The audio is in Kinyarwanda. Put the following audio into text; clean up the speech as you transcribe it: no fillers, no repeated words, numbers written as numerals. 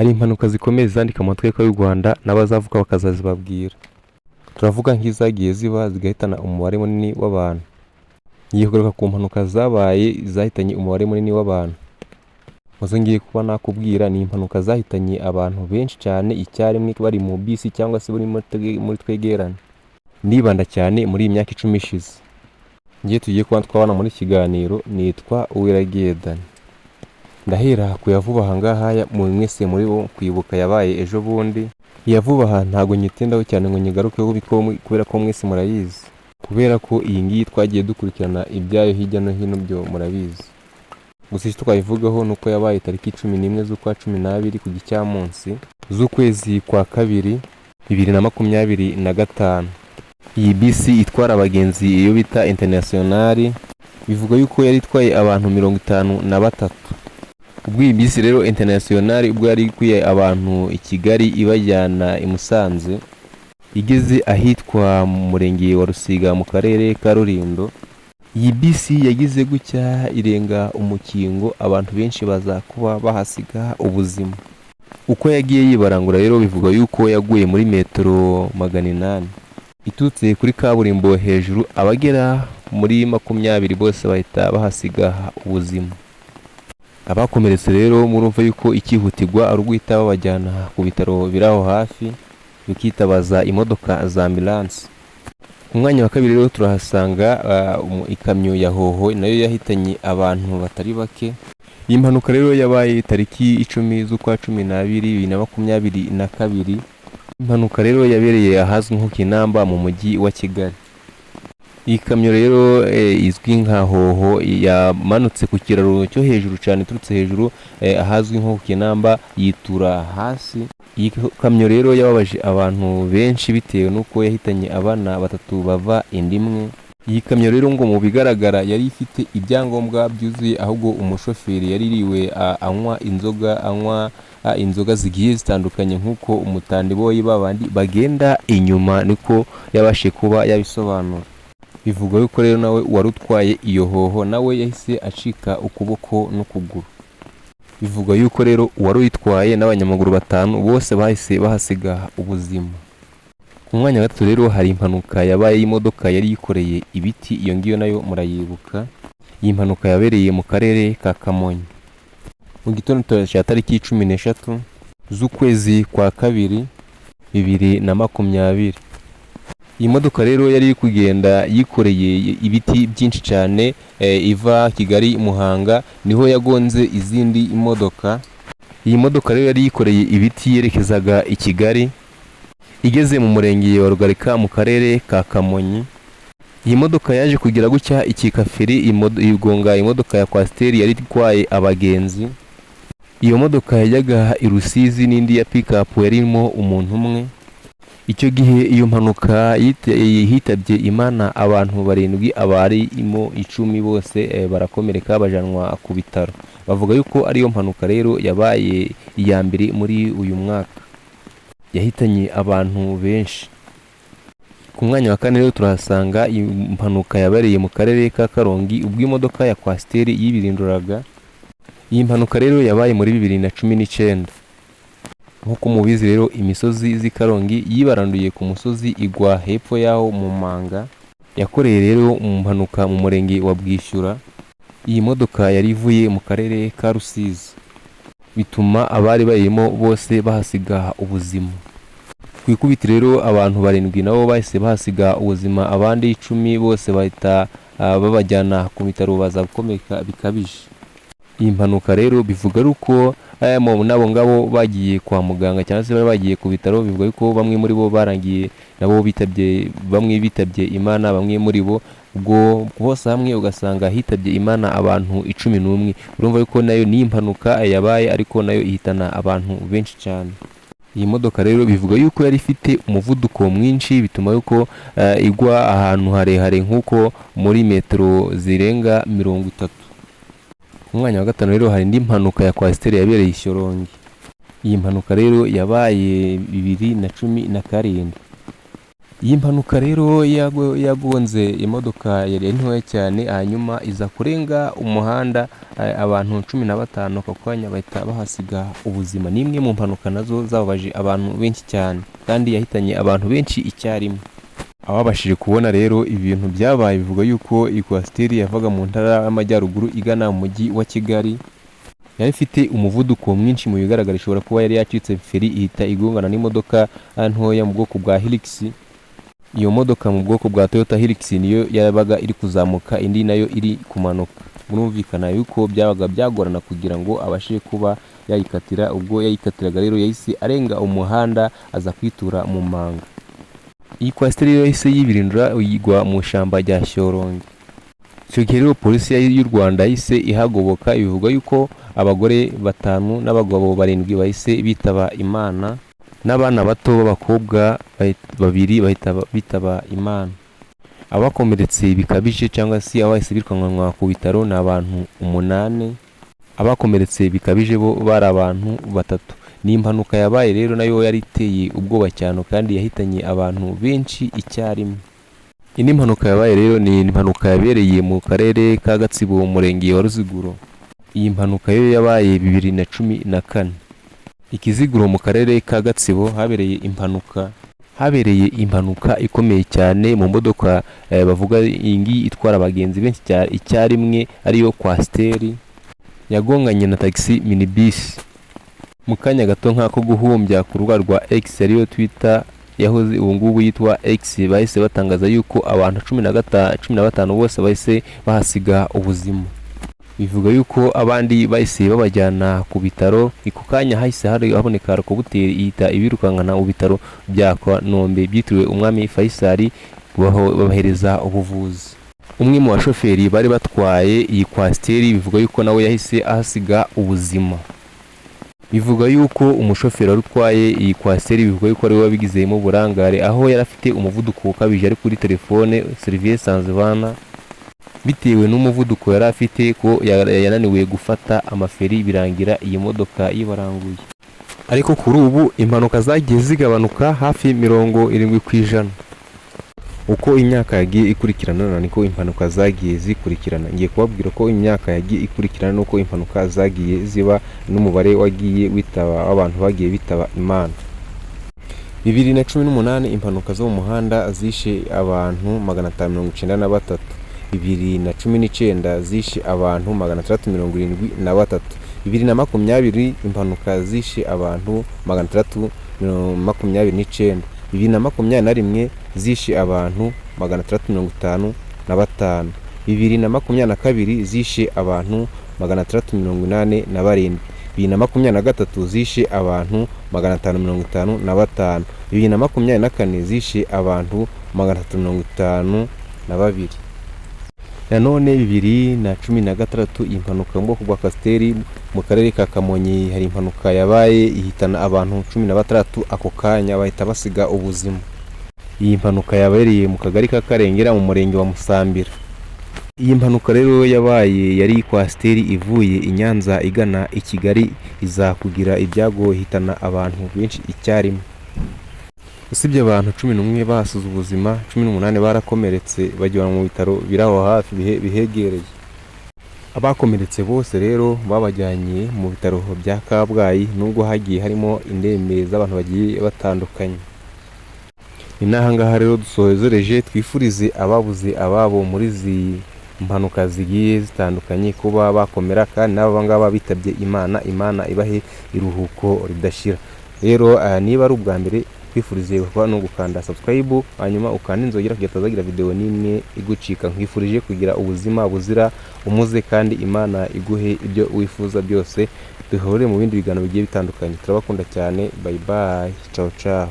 Hari impanuka zikomeye zandika mu mateka y'u Rwanda n'abazavuka bakazazibabwira. Turavuga nk'izagiye ziba zigahitana umubare munini w'abantu. Ngiye kugaruka ku mpanuka zabaye zahitanye umubare munini w'abantu. Muzo ngiye kuba nakubwira ni impanuka zahitanye abantu benshi cyane icyarimwe bari mu bisi cyangwa se muri twegerane. Nibanda cyane muri iyi myaka 10 ishize. Ngiye tugiye kuba twabana muri kiganiro nitwa Uwiragiye Dani. Ndahera ku yavuba ahangaha mu mwese muri bo kwibuka yabaye ejo bundi. Yavuba aha ntago nyitindaho cyane ngo nyigarukeho kubera ko mwese murayizi. Kubera ko iyi ngiyi twagiye dukurikirana ibyayo hirya no hino byo murabizi. Gusa icyo twabivugaho nuko yabaye tariki 11 z'ukwa 12 ku gicamunsi z'ukwezi kwa kabiri 2025. Iyi bisi itwara abagenzi iyo bita International bivuga yuko yari itwaye abantu 53. Ubwo iyi bisi rero International ubwo yari ikwiye abantu i Kigali ibajyana i Musanze, igeze ahitwa mu murenge wa Rusiga mu karere ka Rulindo. Iyi bisi yagize gutya irenga umukingo, abantu benshi baza kuba bahasiga ubuzima. Uko yagiye yibarangura rero bivuga yuko yaguye muri metero 800 itutse kuri kaburimbo hejuru, abagera muri 20 bose bahita bahasiga ubuzima. Abakomeretse rero murumva yuko ikihutirwa ari uguhita babajyana ku bitaro biraho hafi bikitabaza imodoka za ambulance. Ku mwanya wa kabiri rero turahasanga ikamyo ya hoho nayo yahitanye abantu batari bake. Iyi mpanuka rero yabaye tariki 10 z'ukwa 12 2022. Impanuka rero yabereye ahazwi nko Kinamba mu mujyi wa Kigali. Iyi kamyo rero izwi nka hoho yamanutse ku kiraro cyo hejuru cyane turutse hejuru ahazwi nko Kinamba yitura hasi. Iyi kamyo rero yababaje abantu benshi bitewe nuko yahitanye abana 3 bava indimwe. Iyi kamyo rero ngo mu bigaragara yari ifite ibyangombwa byuzuye, ahubwo umushoferi yaririwe anywa inzoga zigiye zitandukanye nkuko umutandi boyi babandi bagenda inyuma niko yabashe kuba yabisobanura. Bivuga yuko rero nawe warutwaye iyo hoho nawe yahise acika ukuboko n'ukuguru. Bivuga yuko rero waruyitwaye n'abanyamaguru 5 bose bahise bahasiga ubuzima. Ku mwanya wa gatatu rero hari impanuka yabaye y'imodoka yari yikoreye ibiti, iyo ngiyo nayo murayibuka. Iyi mpanuka yabereye mu karere ka Kamonyi mu gitondo cya tariki 13 z'ukwezi kwa kabiri 2020. Iyi modoka rero yari kugenda yikoreye ibiti byinshi cyane iva Kigali Muhanga, niho yagonze izindi imodoka. Iyi modoka rero yari yikoreye ibiti yerekezaga i Kigali, igeze mu murenge wa Rugarika mu karere ka Kamonyi. Iyi modoka yaje kugira gutya ikikafiri igonga imodoka ya kwasiteri yari itwaye abagenzi. Iyo modoka yajyaga i Rusizi n'indi ya pickup yarimo umuntu umwe. Icyo gihe iyo mpanuka hitabye Imana abantu 7, abarimo 10 bose barakomereka bajanwa ku bitaro. Bavuga yuko ariyo mpanuka rero yabaye iya mbere muri uyu mwaka yahitanye abantu benshi. Ku mwanya wa kane rero turahasanga impanuka yabereye mu karere ka Karongi ubwo imodoka ya kwasiteri yibirinduraga. Iyi mpanuka rero yabaye muri 2019. Nkuko mubizi rero imisozi z'Ikarongi yibaranduye ku musozi igwa hepfo yaho mu Manga. Yakoreye rero mpanuka mu murenge wa Bwishyura. Iyi modoka yari ivuye mu karere ka Rusizi, bituma abari bayirimo bose bahasiga ubuzima. Ku ikubitiro rero abantu 7 nabo bahise bahasiga ubuzima, abandi 10 bose bahita babajyana ku bitaro baza gukomeka bikabije. Iyi mpanuka rero bivuga ruko nabo ngabo bagiye kwa muganga cyangwa se bagiye ku bitaro. Bivuga yuko bamwe muri bo barangiye nabo bitabye Imana, bamwe muri bo ubwo bose hamwe ugasanga hitabye Imana abantu 11. Urumva yuko nayo ni impanuka yabaye ariko nayo ihitana abantu benshi cyane. Iyi modoka rero bivuga yuko yari ifite umuvuduko mwinshi, bituma yuko igwa ahantu harehare nkuko muri metero zirenga 30. Umwanya wa gatanu rero hari indi mpanuka ya kwasiteri yabereye i Shyorongi. Iyi mpanuka rero yabaye 2017. Iyi mpanuka rero yagonze imodoka yari ntoya cyane, hanyuma iza kurenga umuhanda, abantu 15 ako kanya bahita bahasiga ubuzima. Ni imwe mu mpanuka nazo zababaje abantu benshi cyane kandi yahitanye abantu benshi icyarimwe. Ababashije kubona rero ibintu byabaye bivuga yuko iyi kwasiteri yavaga mu ntara y'amajyaruguru igana mu mujyi wa Kigali, yari ifite umuvuduko mwinshi, mu bigaragara ishobora kuba yari yacitse feri ihita igongana n'imodoka ntoya mu bwoko bwa Hilux. Iyo modoka mu bwoko bwa Toyota Hilux niyo yabaga iri kuzamuka, indi nayo iri kumanuka. Murumvikana yuko byabaga byagorana kugira ngo abashe kuba yayikatira. Ubwo yayikatiraga rero yahise arenga umuhanda aza kwitura mu manga. Iyi kwasiteri yahise yibirindura yigwa mu ishyamba rya Shyorongi. Icyo gihe rero polisi y'u Rwanda yahise ihagoboka, bivuga yuko abagore 5 n'abagabo 7 bahise bitaba Imana, n'abana bato b'abakobwa 2 bahita bitaba Imana. Abakomeretse bikabije cyangwa se abahise birukanwa ku bitaro ni abantu 8. Abakomeretse bikabije bo bari abantu 3. Ni impanuka yabaye rero nayo yari iteye ubwoba cyane kandi yahitanye abantu benshi icyarimwe. Indi mpanuka yabaye rero ni impanuka yabereye mu karere ka Gatsibo mu murenge wa Ruziguro. Iyi mpanuka yo yabaye 2014. Ikiziguro mu karere ka Gatsibo habereye impanuka ikomeye cyane mu modoka bavuga iyi itwara abagenzi benshi icyarimwe ariyo kwasiteri, yagonganye na taxi minibus. Mu kanya gato nk'ako guhumbya ku rubuga rwa X ariyo Twitter yahoze ubu ngubu yitwa X, bahise batangaza yuko abantu 15 bose bahise bahasiga ubuzima. Bivuga yuko abandi bahise babajyana ku bitaro. Iko kanya hahise haboneka rokobuteri ihita ibirukankana mu bitaro bya Kanombe byitiriwe Umwami Faisal, babahereza ubuvuzi. Umwe mu bashoferi bari batwaye iyi kwasiteri bivuga yuko nawe yahise ahasiga ubuzima. Bivuga yuko umushoferi utwaye iyi kwasiteri bivuga yuko ari we wabigizemo burangare, aho yari afite umuvuduko ukabije ari kuri telefone Service Sanzivana, bitewe n'umuvuduko yari afite ko yananiwe gufata amaferi, birangira iyi modoka yibaranguye. Ariko kuri ubu impanuka zagiye zigabanuka hafi 70%. Uko imyaka yagiye ikurikirana niko impanuka zagiye zikurikirana. Ngiye kubabwira ko imyaka yagiye ikurikirana nuko impanuka zagiye ziba n'umubare wagiye witaba abantu bagiye bitaba Imana. 2018 impanuka zo mu muhanda zishe abantu 593. 2019 zishe abantu 673. 2020 impanuka zishe abantu 629. 2021 zishe abantu 655. 2022 zishe abantu 687. 2023 zishe abantu 555. 2024 zishe abantu 352. Nanone 2016 impanuka mu bwoko bwa kwasiteri mu karere ka Kamonyi, hari impanuka yabaye ihitana abantu 16 ako kanya bahita basiga ubuzima. Iyi mpanuka yabereye mu kagari ka Karengera mu murenge wa Musambira. Iyi mpanuka rero yabaye yari kwasiteri ivuye i Nyanza igana i Kigali, iza kugira ibyago hitana abantu benshi icyarimwe. Usibye abantu 11 bahasize ubuzima, 18 barakomeretse bajyanwa mu bitaro biraho hafi bihegereye. Abakomeretse bose rero babajyanye mu bitaro bya Kabgayi, nubwo hagiye harimo indembe z'abantu bagiye batandukanye. Ni nahangaha rero dusozereje, twifurize ababuze ababo muri izi mpanuka zigiye zitandukanye kuba bakomera, kandi nabo ngaba bitabye Imana ibahe iruhuko ridashira. Rero niba ari ubwa mbere, twifurize kuba no gukanda subscribe, hanyuma ukanda inzogera kugira utazagira video n'imwe igucika. Nkwifurije kugira ubuzima buzira umuze kandi Imana iguhe ibyo wifuza byose. Duhore mu bindi biganiro bigiye bitandukanye. Turabakunda cyane. Bye bye. Ciao ciao.